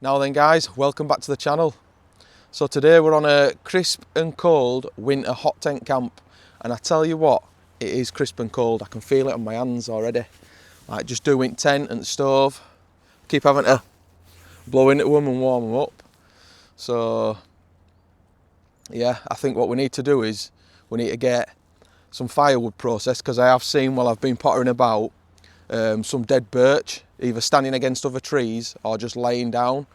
Now then guys, welcome back to the channel. So today we're on a crisp and cold winter hot tent camp, and I tell you what, it is crisp and cold. I can feel it on my hands already. Like just doing tent and stove, keep having to blow into them and warm them up. So yeah, I think what we need to do is we need to get some firewood processed, because I have seen while I've been pottering about some dead birch, either standing against other trees or just laying down.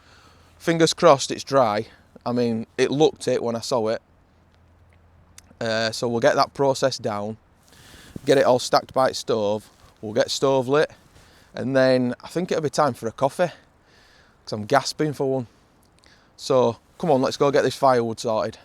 Fingers crossed it's dry. I mean, it looked it when I saw it. So we'll get that process down, get it all stacked by its stove, we'll get stove lit, and then I think it'll be time for a coffee, because I'm gasping for one. So come on, let's go get this firewood sorted.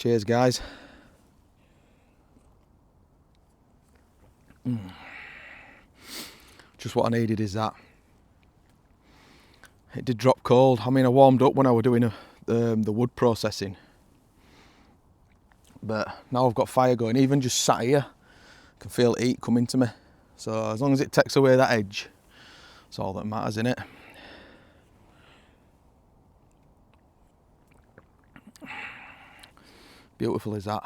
Cheers, guys. Just what I needed is that. It did drop cold. I mean, I warmed up when I was doing the wood processing, but now I've got fire going. Even just sat here, I can feel heat coming to me. So as long as it takes away that edge, that's all that matters, innit? Beautiful is that.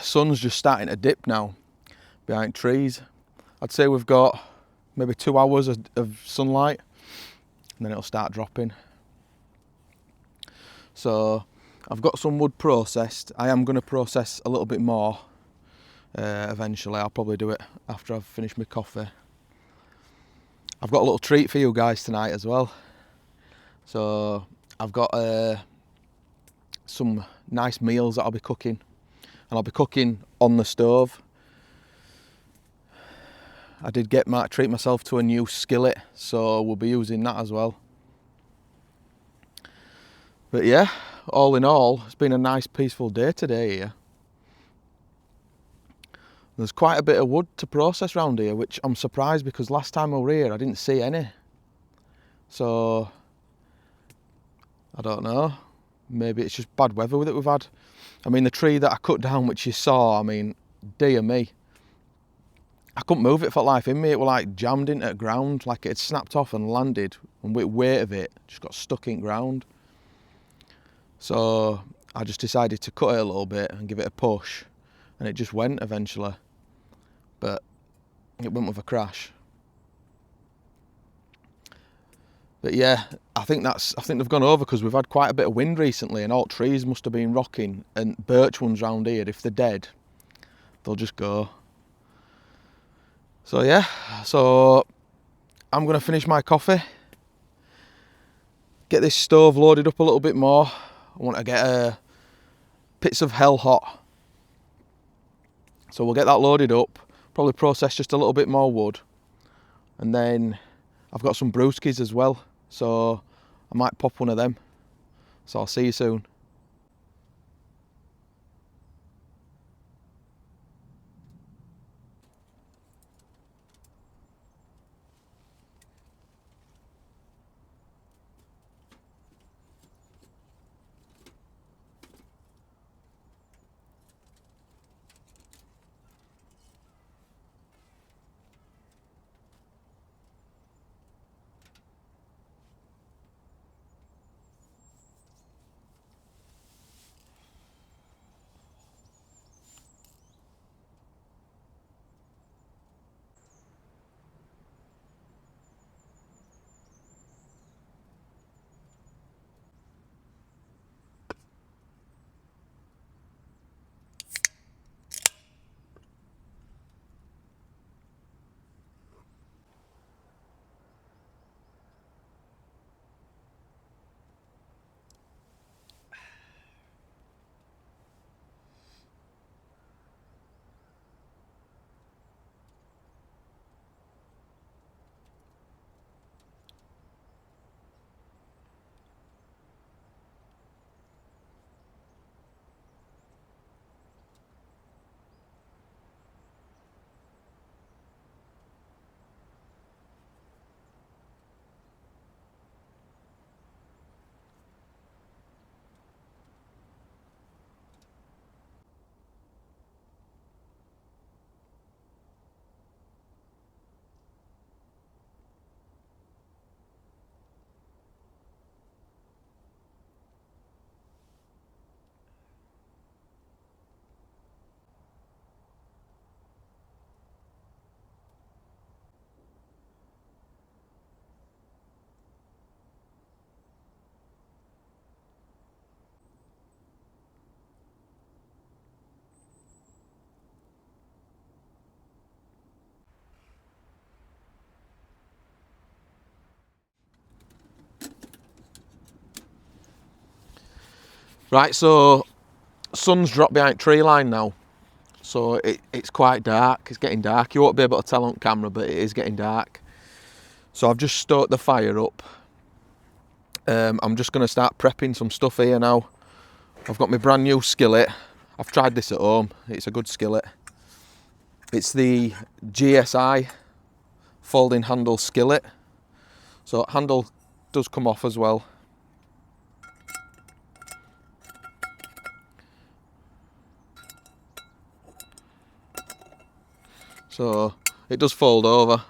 Sun's just starting to dip now behind trees. I'd say we've got maybe 2 hours of sunlight and then it'll start dropping. So I've got some wood processed. I am going to process a little bit more eventually. I'll probably do it after I've finished my coffee. I've got a little treat for you guys tonight as well. So I've got some nice meals that I'll be cooking, and I'll be cooking on the stove. I did treat myself to a new skillet, so we'll be using that as well. But yeah, all in all, it's been a nice peaceful day today here. There's quite a bit of wood to process around here, which I'm surprised because last time I was here I didn't see any. So I don't know, maybe it's just bad weather that we've had. I mean, the tree that I cut down, which you saw, I mean, dear me, I couldn't move it for life in me. It was like jammed into the ground, like it had snapped off and landed, and with the weight of it just got stuck in ground. So I just decided to cut it a little bit and give it a push, and it just went eventually, but it went with a crash. But yeah, I think they've gone over because we've had quite a bit of wind recently, and all trees must have been rocking, and birch ones round here, if they're dead, they'll just go. So yeah, so I'm going to finish my coffee, get this stove loaded up a little bit more. I want to get pits of hell hot. So we'll get that loaded up, probably process just a little bit more wood. And then I've got some brewskis as well, so I might pop one of them. So I'll see you soon. Right, so sun's dropped behind tree line now, so it's quite dark. It's getting dark. You won't be able to tell on camera, but it is getting dark. So I've just stoked the fire up. I'm just going to start prepping some stuff here now. I've got my brand new skillet. I've tried this at home, it's a good skillet. It's the GSI folding handle skillet. So handle does come off as well. So it does fold over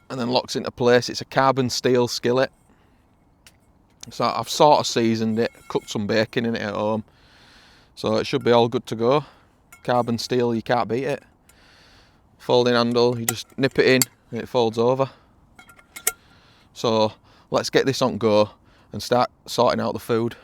and then locks into place. It's a carbon steel skillet. So I've sort of seasoned it, cooked some bacon in it at home. So it should be all good to go. Carbon steel, you can't beat it. Folding handle, you just nip it in and it folds over. So let's get this on go and start sorting out the food.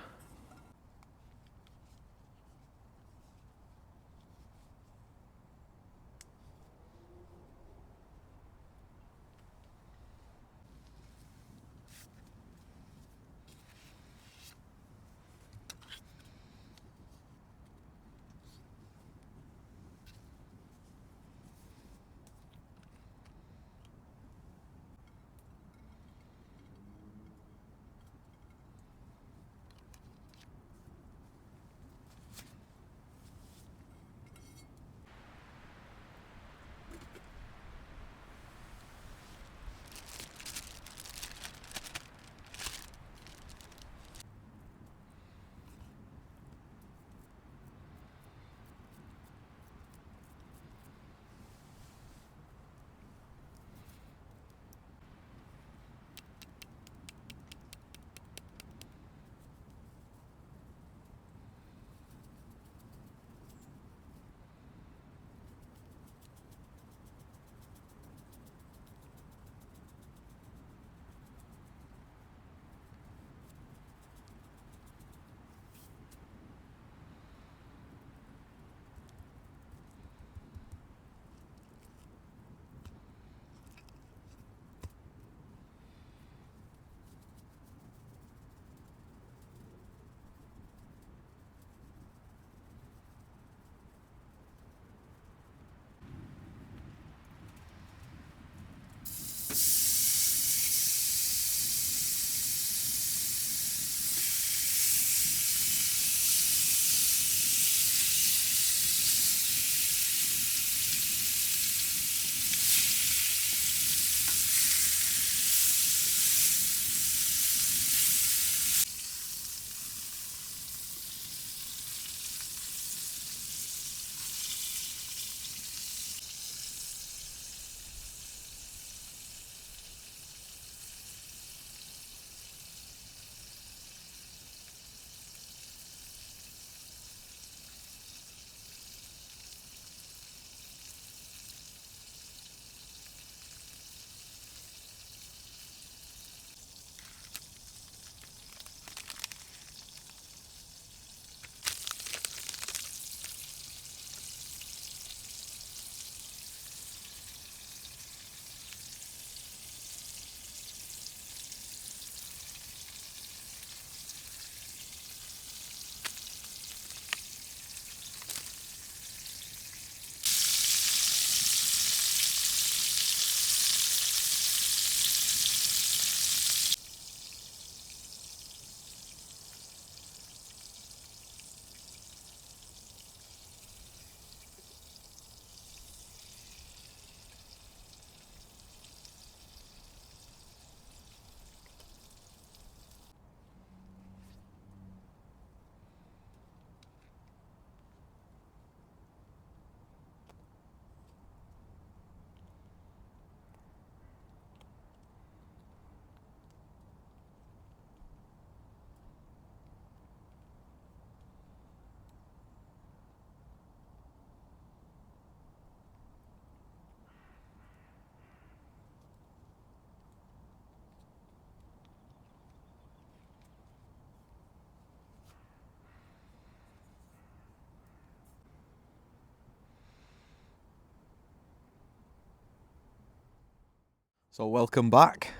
So welcome back.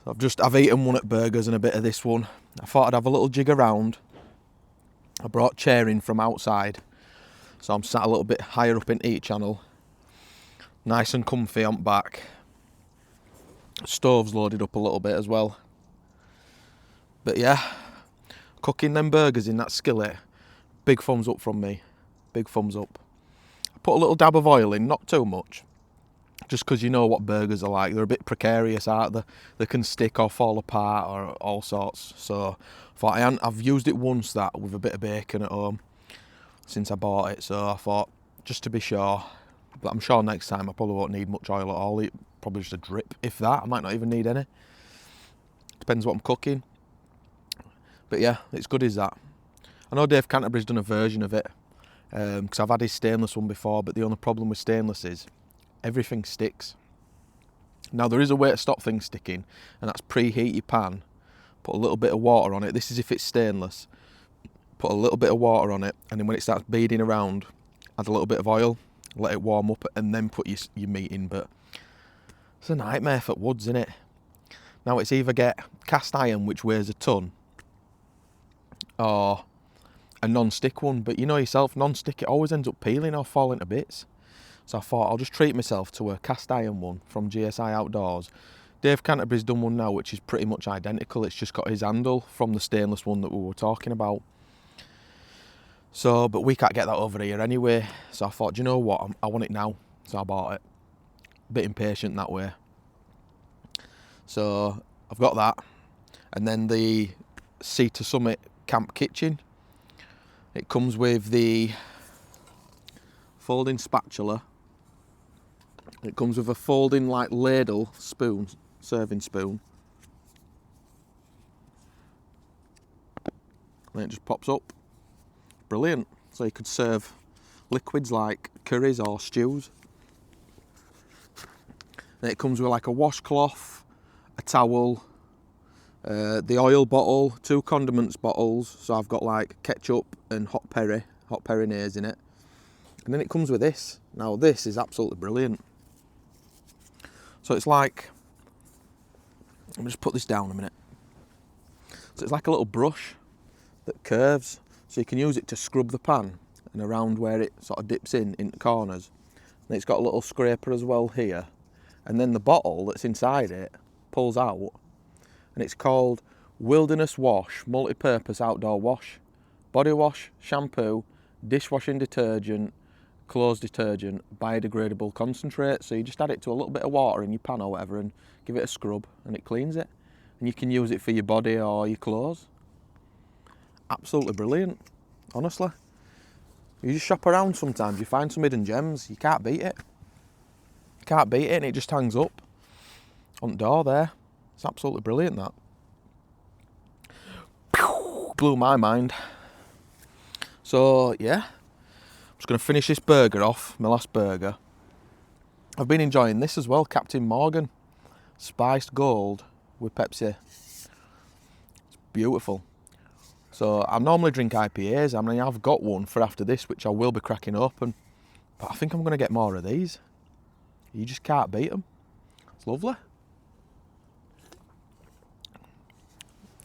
So I've eaten one at Burgers and a bit of this one. I thought I'd have a little jig around. I brought chair in from outside, so I'm sat a little bit higher up in each channel. Nice and comfy on back. Stove's loaded up a little bit as well. But yeah, cooking them burgers in that skillet, big thumbs up from me. Big thumbs up. I put a little dab of oil in, not too much, just because you know what burgers are like. They're a bit precarious, aren't they? They can stick or fall apart or all sorts. So I thought I've used it once that with a bit of bacon at home since I bought it. So I thought, just to be sure, but I'm sure next time I probably won't need much oil at all. Probably just a drip, if that. I might not even need any. Depends what I'm cooking. But yeah, it's good as that. I know Dave Canterbury's done a version of it, because I've had his stainless one before, but the only problem with stainless is everything sticks. Now there is a way to stop things sticking, and that's preheat your pan, put a little bit of water on it. This is if it's stainless. Put a little bit of water on it, and then when it starts beading around, add a little bit of oil, let it warm up, and then put your meat in. But it's a nightmare for woods, isn't it? Now it's either get cast iron, which weighs a ton, or a non-stick one. But you know yourself, non-stick, it always ends up peeling or falling to bits. So I thought I'll just treat myself to a cast iron one from GSI Outdoors. Dave Canterbury's done one now which is pretty much identical. It's just got his handle from the stainless one that we were talking about. So, but we can't get that over here anyway. So I thought, do you know what, I want it now. So I bought it. A bit impatient that way. So I've got that. And then the Sea to Summit camp kitchen. It comes with the folding spatula. It comes with a folding like ladle spoon, serving spoon. And it just pops up. Brilliant. So you could serve liquids like curries or stews. Then it comes with like a washcloth, a towel, the oil bottle, 2 condiments bottles. So I've got like ketchup and hot perinaise in it. And then it comes with this. Now this is absolutely brilliant. So it's like, let me just put this down a minute. So it's like a little brush that curves. So you can use it to scrub the pan and around where it sort of dips in the corners. And it's got a little scraper as well here. And then the bottle that's inside it pulls out. And it's called Wilderness Wash Multi-Purpose Outdoor Wash. Body wash, shampoo, dishwashing detergent, clothes detergent, biodegradable concentrate. So you just add it to a little bit of water in your pan or whatever and give it a scrub and it cleans it. And you can use it for your body or your clothes. Absolutely brilliant, honestly. You just shop around sometimes, you find some hidden gems, you can't beat it. You can't beat it and it just hangs up on the door there. It's absolutely brilliant, that. Blew my mind. So yeah, I'm just going to finish this burger off, my last burger. I've been enjoying this as well, Captain Morgan. Spiced gold with Pepsi. It's beautiful. So I normally drink IPAs. I mean, I've got one for after this, which I will be cracking open. But I think I'm going to get more of these. You just can't beat them. It's lovely.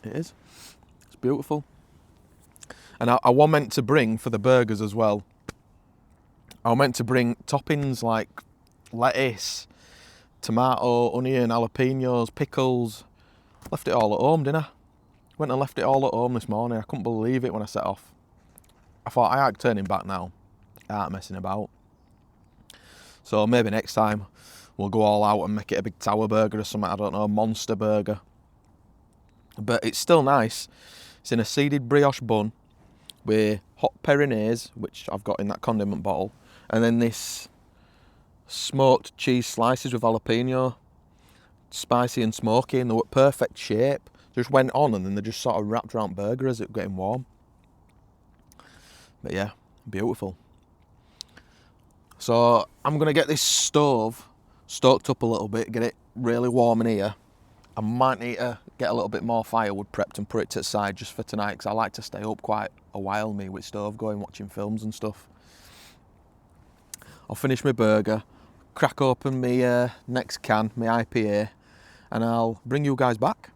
It is. It's beautiful. And I was meant to bring, for the burgers as well, I was meant to bring toppings like lettuce, tomato, onion, jalapenos, pickles. Left it all at home, didn't I? Went and left it all at home this morning. I couldn't believe it when I set off. I thought, I ain't turning back now. I ain't messing about. So maybe next time we'll go all out and make it a big tower burger or something. I don't know, a monster burger. But it's still nice. It's in a seeded brioche bun with hot perinaise, which I've got in that condiment bottle. And then this smoked cheese slices with jalapeno. Spicy and smoky, and they were perfect shape. Just went on and then they just sort of wrapped around burger as it was getting warm. But yeah, beautiful. So I'm going to get this stove stoked up a little bit, get it really warm in here. I might need to get a little bit more firewood prepped and put it to the side just for tonight, because I like to stay up quite a while, me, with stove going, watching films and stuff. I'll finish my burger, crack open my next can, my IPA, and I'll bring you guys back.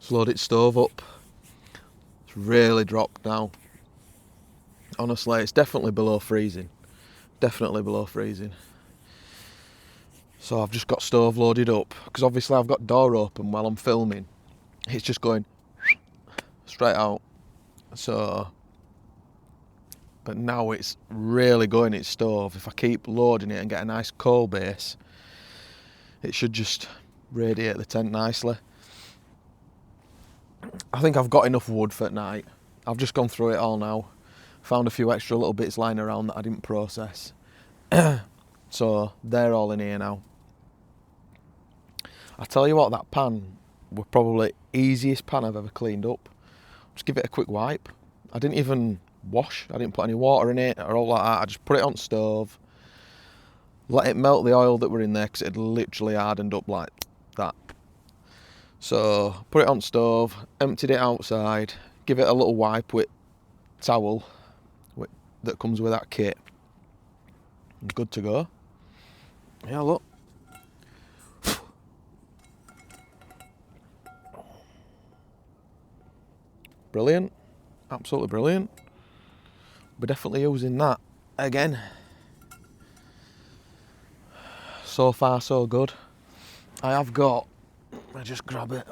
Let's load its stove up. It's really dropped now. Honestly, it's definitely below freezing. Definitely below freezing. So I've just got stove loaded up, because obviously I've got door open while I'm filming. It's just going straight out. So, but now it's really going its stove. If I keep loading it and get a nice coal base, it should just radiate the tent nicely. I think I've got enough wood for tonight. I've just gone through it all now. Found a few extra little bits lying around that I didn't process. So they're all in here now. I tell you what, that pan was probably easiest pan I've ever cleaned up. Just give it a quick wipe. I didn't even wash. I didn't put any water in it or all like that. I just put it on the stove. Let it melt the oil that were in there, because it had literally hardened up like that. So put it on the stove, emptied it outside, give it a little wipe with towel that comes with that kit. Good to go. Yeah, look. Brilliant. Absolutely brilliant. We're definitely using that again. So far so good. I have got, I just grab it,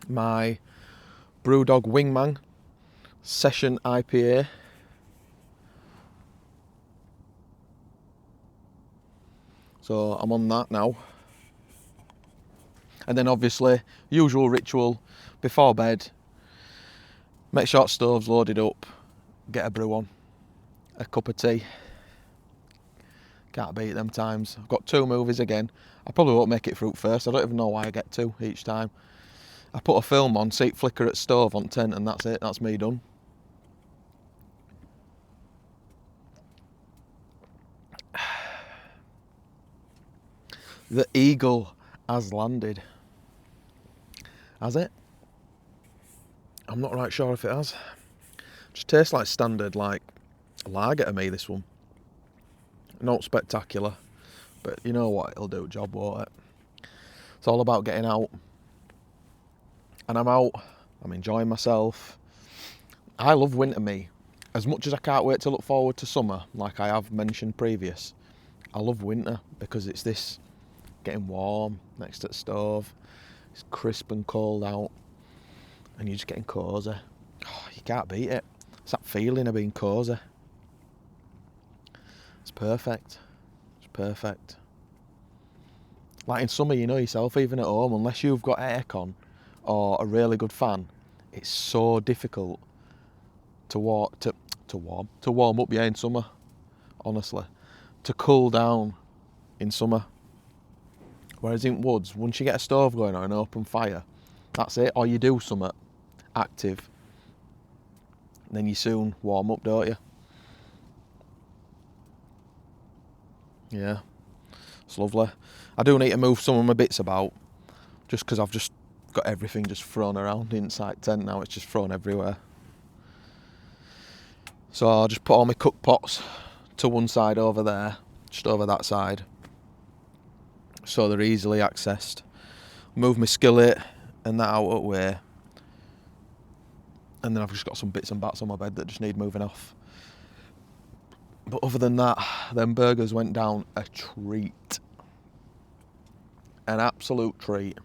my Brewdog Wingman Session IPA. So I'm on that now. And then obviously, usual ritual before bed, make sure the stove's loaded up, get a brew on, a cup of tea. Can't beat them times. I've got 2 movies again. I probably won't make it through first. I don't even know why I get 2 each time. I put a film on, see it flicker at stove on tent, and that's it. That's me done. The eagle has landed. Has it? I'm not right sure if it has. Just tastes like standard, like lager to me, this one. Not spectacular, but you know what, it'll do a job, won't it? It's all about getting out. And I'm out, I'm enjoying myself. I love winter, me. As much as I can't wait to look forward to summer, like I have mentioned previous, I love winter because it's this getting warm next to the stove. It's crisp and cold out, and you're just getting cosy. Oh, you can't beat it. It's that feeling of being cosy. It's perfect. It's perfect. Like in summer, you know yourself, even at home, unless you've got aircon or a really good fan, it's so difficult to warm up, yeah, in summer. Honestly, to cool down in summer. Whereas in woods, once you get a stove going or an open fire, that's it. Or you do something active, then you soon warm up, don't you? Yeah, it's lovely. I do need to move some of my bits about, just because I've just got everything just thrown around inside tent now. It's just thrown everywhere. So I'll just put all my cook pots to one side over there, just over that side, so they're easily accessed. Move my skillet and that out of the way, and then I've just got some bits and bats on my bed that just need moving off. But other than that, them burgers went down a treat. An absolute treat.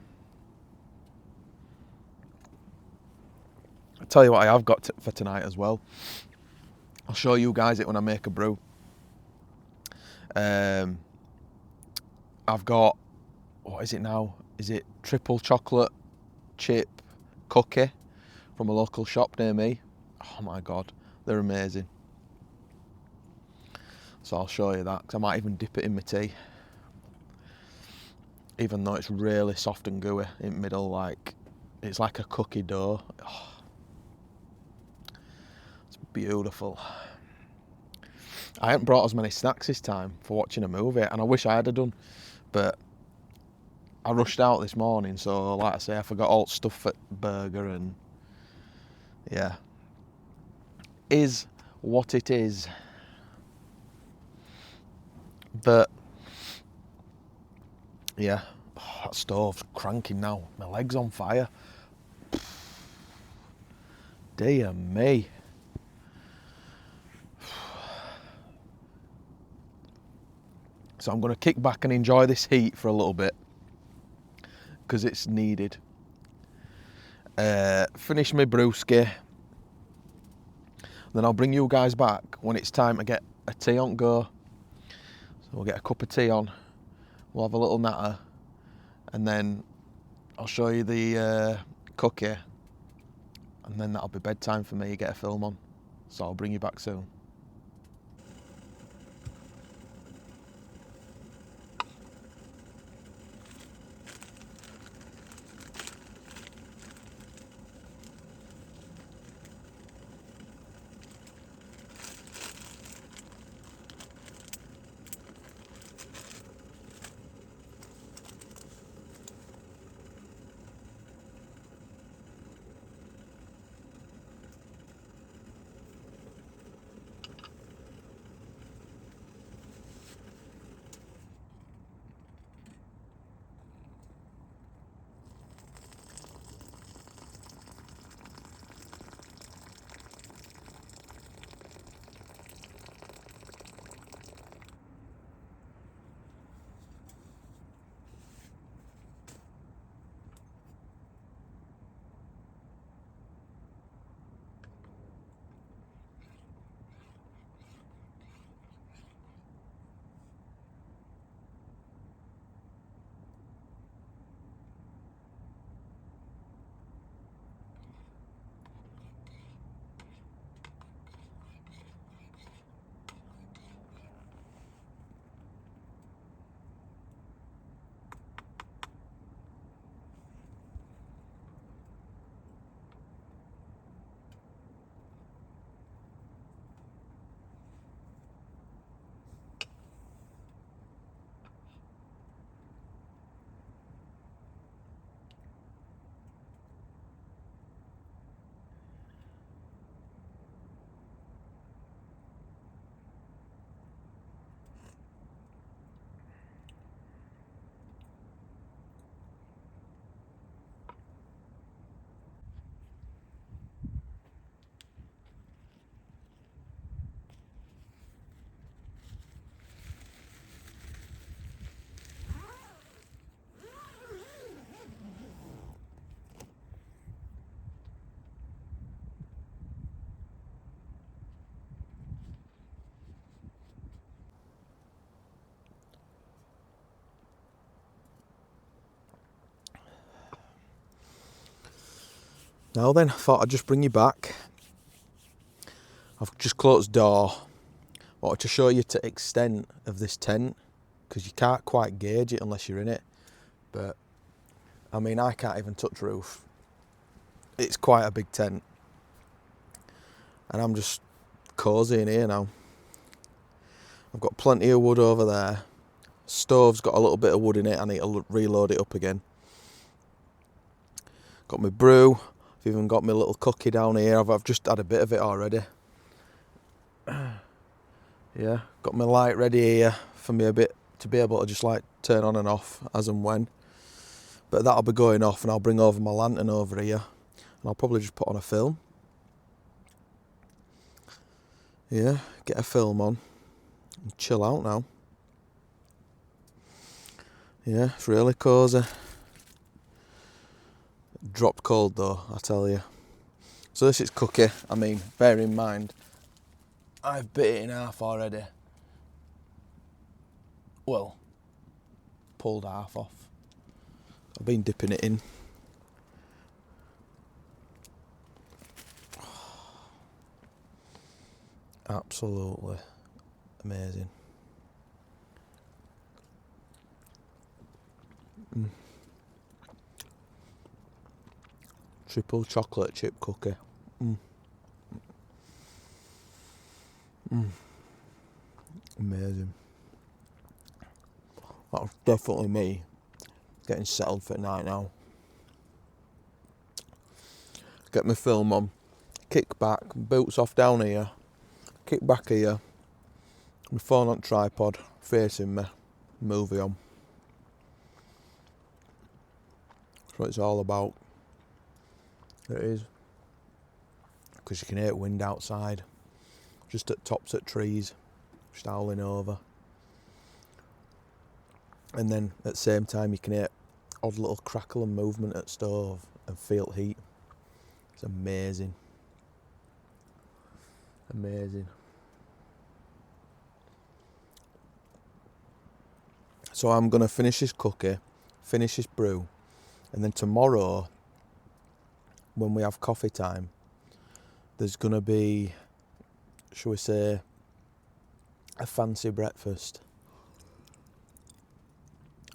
I'll tell you what I have got for tonight as well. I'll show you guys it when I make a brew. I've got, what is it now? Is it triple chocolate chip cookie from a local shop near me? Oh my God, they're amazing. So I'll show you that, because I might even dip it in my tea. Even though it's really soft and gooey in the middle, like it's like a cookie dough. Oh, it's beautiful. I haven't brought as many snacks this time for watching a movie, and I wish I had done, but I rushed out this morning, so like I say, I forgot all the stuff at burger, and yeah, is what it is. But yeah, that stove's cranking now. My leg's on fire. Dear me. So I'm going to kick back and enjoy this heat for a little bit, because it's needed. Finish my brewski. Then I'll bring you guys back when it's time to get a tea on go. So we'll get a cup of tea on, we'll have a little natter, and then I'll show you the cookie, and then that'll be bedtime for me, get a film on. So I'll bring you back soon. Now then, I thought I'd just bring you back. I've just closed the door. Wanted to show you the extent of this tent, because you can't quite gauge it unless you're in it. But, I mean, I can't even touch roof. It's quite a big tent. And I'm just cosy in here now. I've got plenty of wood over there. Stove's got a little bit of wood in it. I need to reload it up again. Got my brew. I've even got my little cookie down here. I've just had a bit of it already. Yeah, got my light ready here for me a bit to be able to just like turn on and off as and when. But that'll be going off, and I'll bring over my lantern over here, and I'll probably just put on a film. Yeah, get a film on and chill out now. Yeah, it's really cosy. Dropped cold though, I tell you. So this is cookie. I mean, bear in mind, I've bit it in half already. Well, pulled half off. I've been dipping it in. Absolutely amazing. Triple chocolate chip cookie. Amazing. That's definitely me getting settled for night now. Get my film on, kick back, boots off down here, kick back here, my phone on tripod, facing me, movie on. That's what it's all about. It is. because you can hear wind outside, just at tops of trees, just howling over. And then at the same time you can hear odd little crackle and movement at stove and feel heat. It's amazing. Amazing. So I'm going to finish this cookie, finish this brew, and then tomorrow, when we have coffee time, there's going to be, shall we say, a fancy breakfast.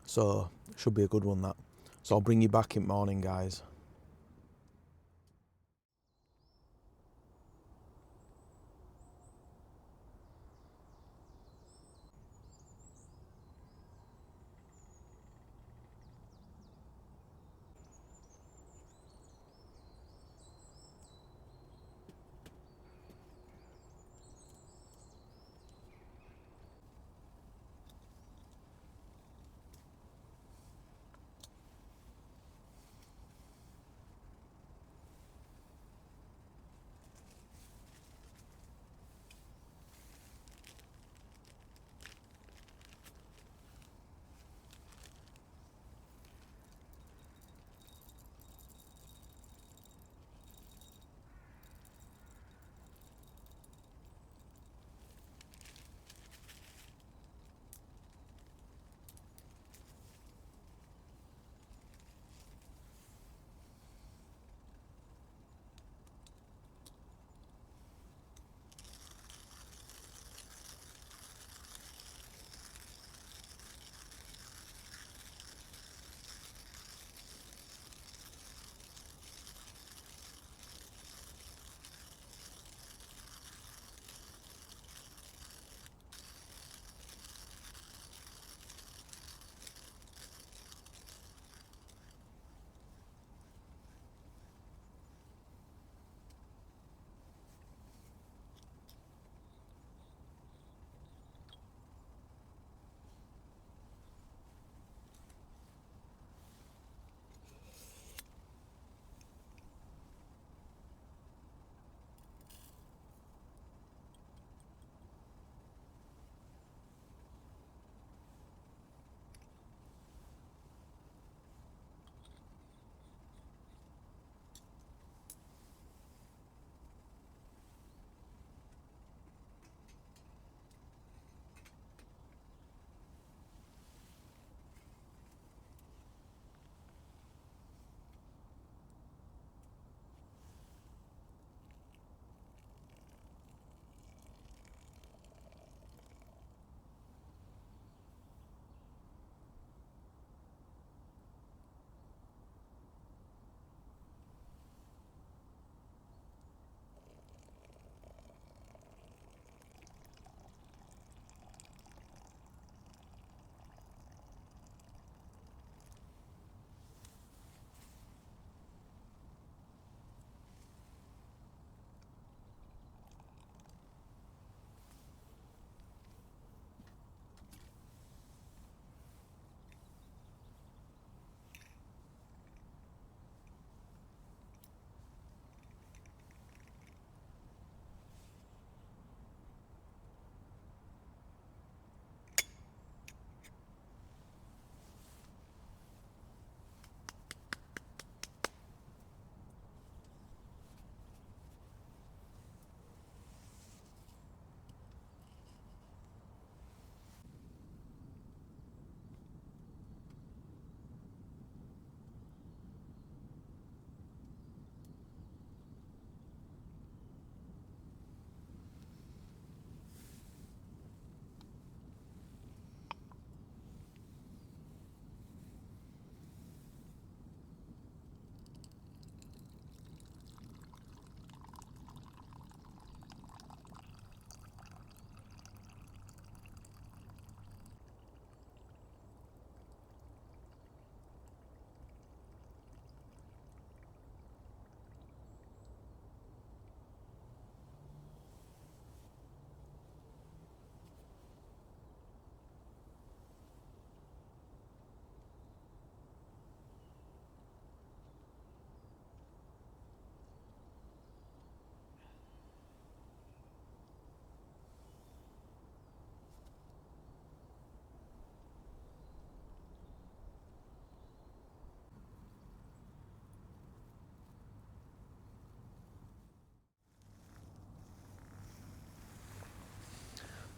So, should be a good one, that. So I'll bring you back in the morning, guys.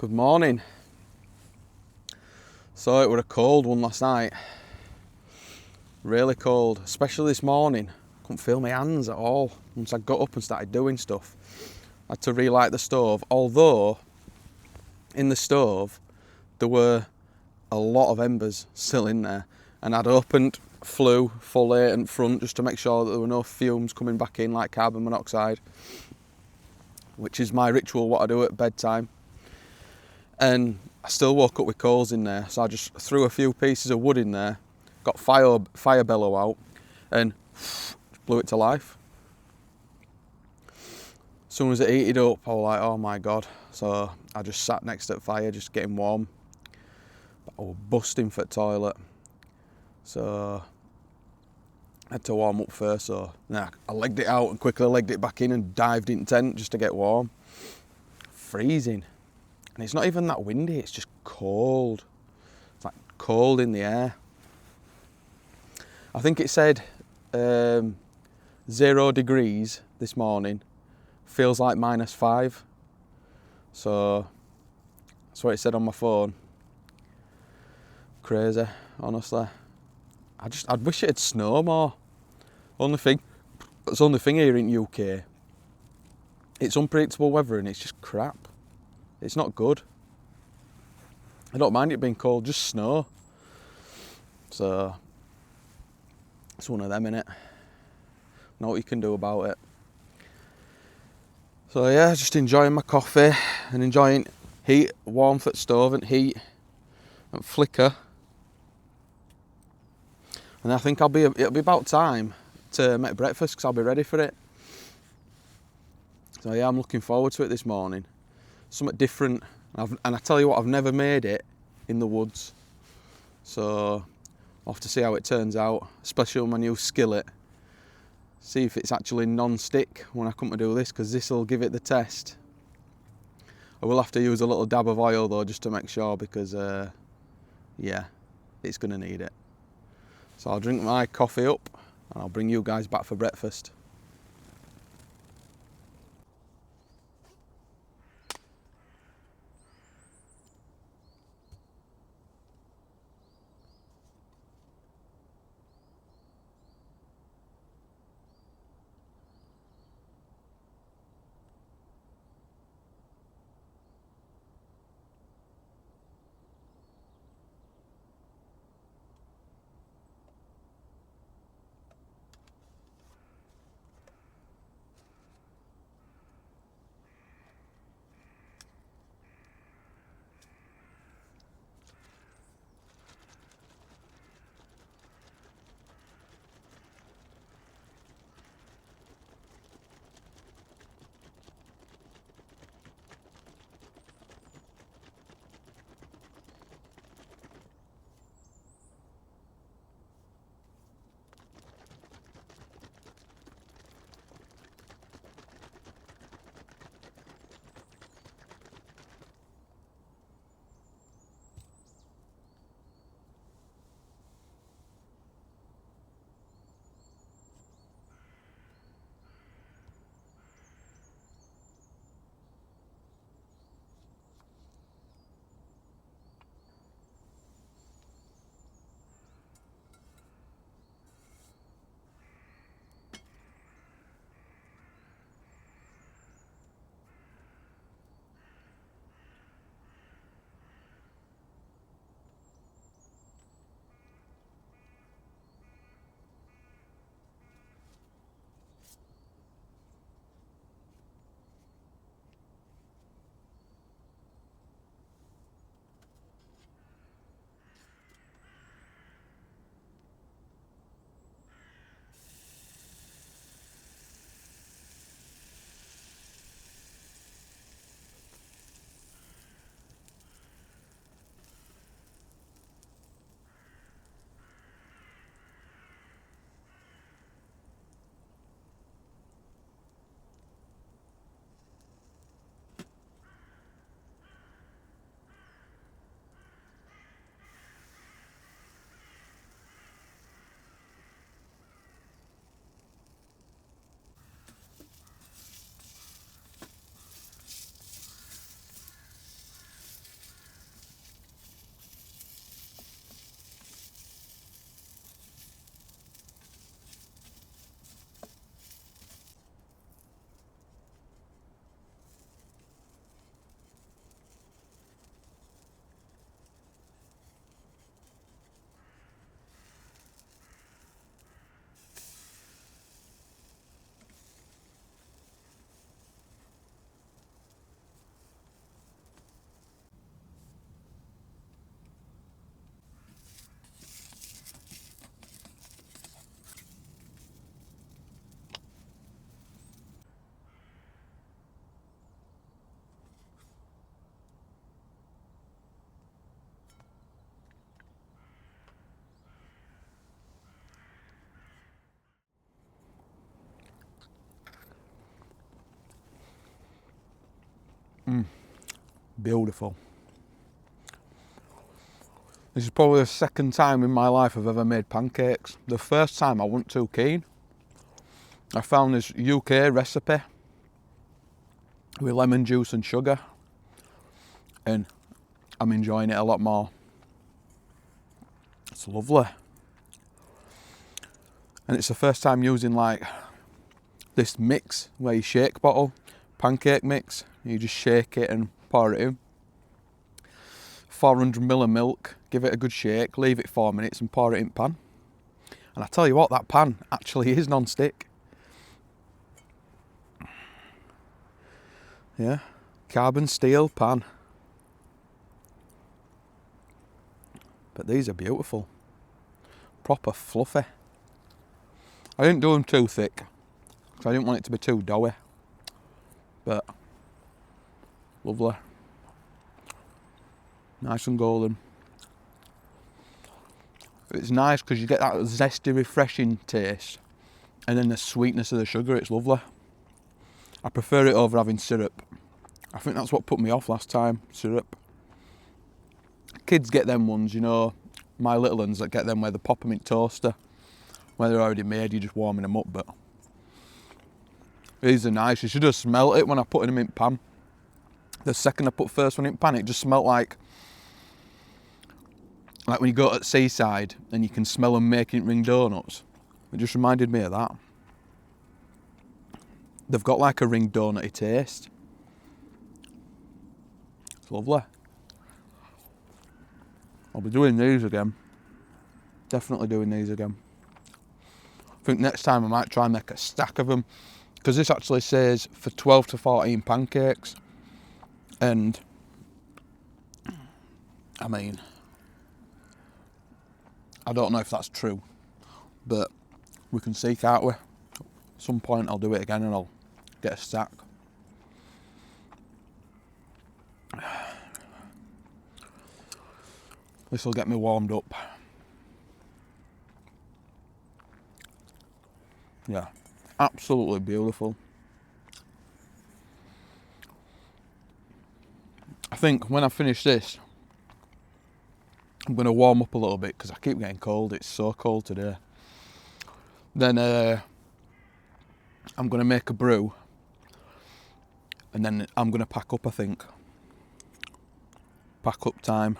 Good morning. So it was a cold one last night. Really cold, especially this morning. Couldn't feel my hands at all. Once I got up and started doing stuff, I had to relight the stove. Although in the stove there were a lot of embers still in there, and I'd opened flue fully and front just to make sure that there were no fumes coming back in like carbon monoxide, which is my ritual, what I do at bedtime. And I still woke up with coals in there, so I just threw a few pieces of wood in there, got fire bellow out, and blew it to life. As soon as it heated up, I was like, oh my god. So I just sat next to the fire, just getting warm. But I was busting for the toilet, so I had to warm up first. So I legged it out and quickly legged it back in and dived in tent just to get warm. Freezing. And it's not even that windy, it's just cold. It's like cold in the air. I think it said 0 degrees this morning. Feels like -5. So that's what it said on my phone. Crazy, honestly. I'd wish it'd snow more. It's the only thing here in UK. It's unpredictable weather and it's just crap. It's not good. I don't mind it being cold, just snow. So it's one of them, innit? Know what you can do about it. So yeah, just enjoying my coffee and enjoying heat, warmth at stove and heat and flicker. And I think it'll be about time to make breakfast because I'll be ready for it. So yeah, I'm looking forward to it this morning. Something different, and I tell you what, I've never made it in the woods, so I'll have to see how it turns out, especially on my new skillet. See if it's actually non-stick when I come to do this, because this will give it the test. I will have to use a little dab of oil though, just to make sure, because yeah, it's going to need it. So I'll drink my coffee up and I'll bring you guys back for breakfast. Beautiful. This is probably the second time in my life I've ever made pancakes. The first time I wasn't too keen. I found this UK recipe with lemon juice and sugar, and I'm enjoying it a lot more. It's lovely. And it's the first time using like this mix where you shake bottle, pancake mix. You just shake it and pour it in. 400ml of milk, give it a good shake, leave it 4 minutes and pour it in pan. And I tell you what, that pan actually is non-stick. Yeah, carbon steel pan. But these are beautiful. Proper fluffy. I didn't do them too thick, because I didn't want it to be too doughy. But lovely. Nice and golden. It's nice because you get that zesty, refreshing taste, and then the sweetness of the sugar. It's lovely. I prefer it over having syrup. I think that's what put me off last time, syrup. Kids get them ones, you know, my little ones that get them where they pop them in toaster, where they're already made, you're just warming them up. But these are nice. You should have smelt it when I put them in pan. The second I put first one in pan, it just smelt like when you go to the seaside and you can smell them making ring donuts. It just reminded me of that. They've got like a ring donutty taste. It's lovely. I'll be doing these again. Definitely doing these again. I think next time I might try and make a stack of them, because this actually says for 12 to 14 pancakes. And I mean, I don't know if that's true, but we can see, can't we? At some point I'll do it again and I'll get a stack. This will get me warmed up. Yeah, absolutely beautiful. I think when I finish this, I'm going to warm up a little bit because I keep getting cold. It's so cold today. Then I'm going to make a brew, and then I'm going to pack up, I think. Pack up time.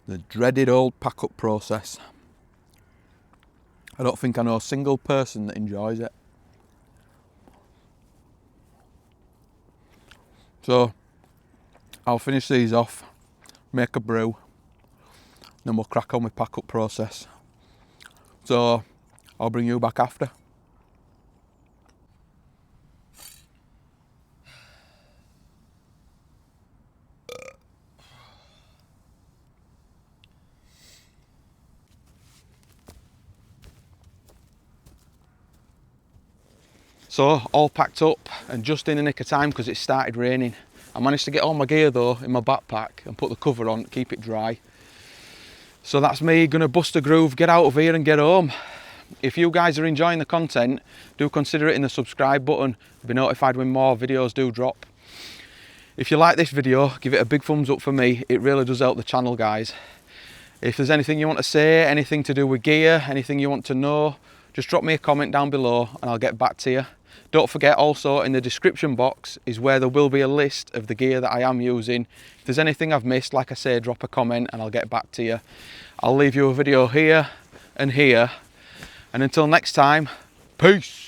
The dreaded old pack up process. I don't think I know a single person that enjoys it. So I'll finish these off, make a brew, then we'll crack on with pack up process. So I'll bring you back after. So all packed up and just in the nick of time because it started raining. I managed to get all my gear though in my backpack and put the cover on, keep it dry. So that's me gonna bust a groove, get out of here and get home. If you guys are enjoying the content, do consider hitting the subscribe button, be notified when more videos do drop. If you like this video, give it a big thumbs up for me, it really does help the channel, guys. If there's anything you want to say, anything to do with gear, anything you want to know, just drop me a comment down below and I'll get back to you. Don't forget also in the description box is where there will be a list of the gear that I am using. If there's anything I've missed, like I say, drop a comment and I'll get back to you. I'll leave you a video here and here. And until next time, peace.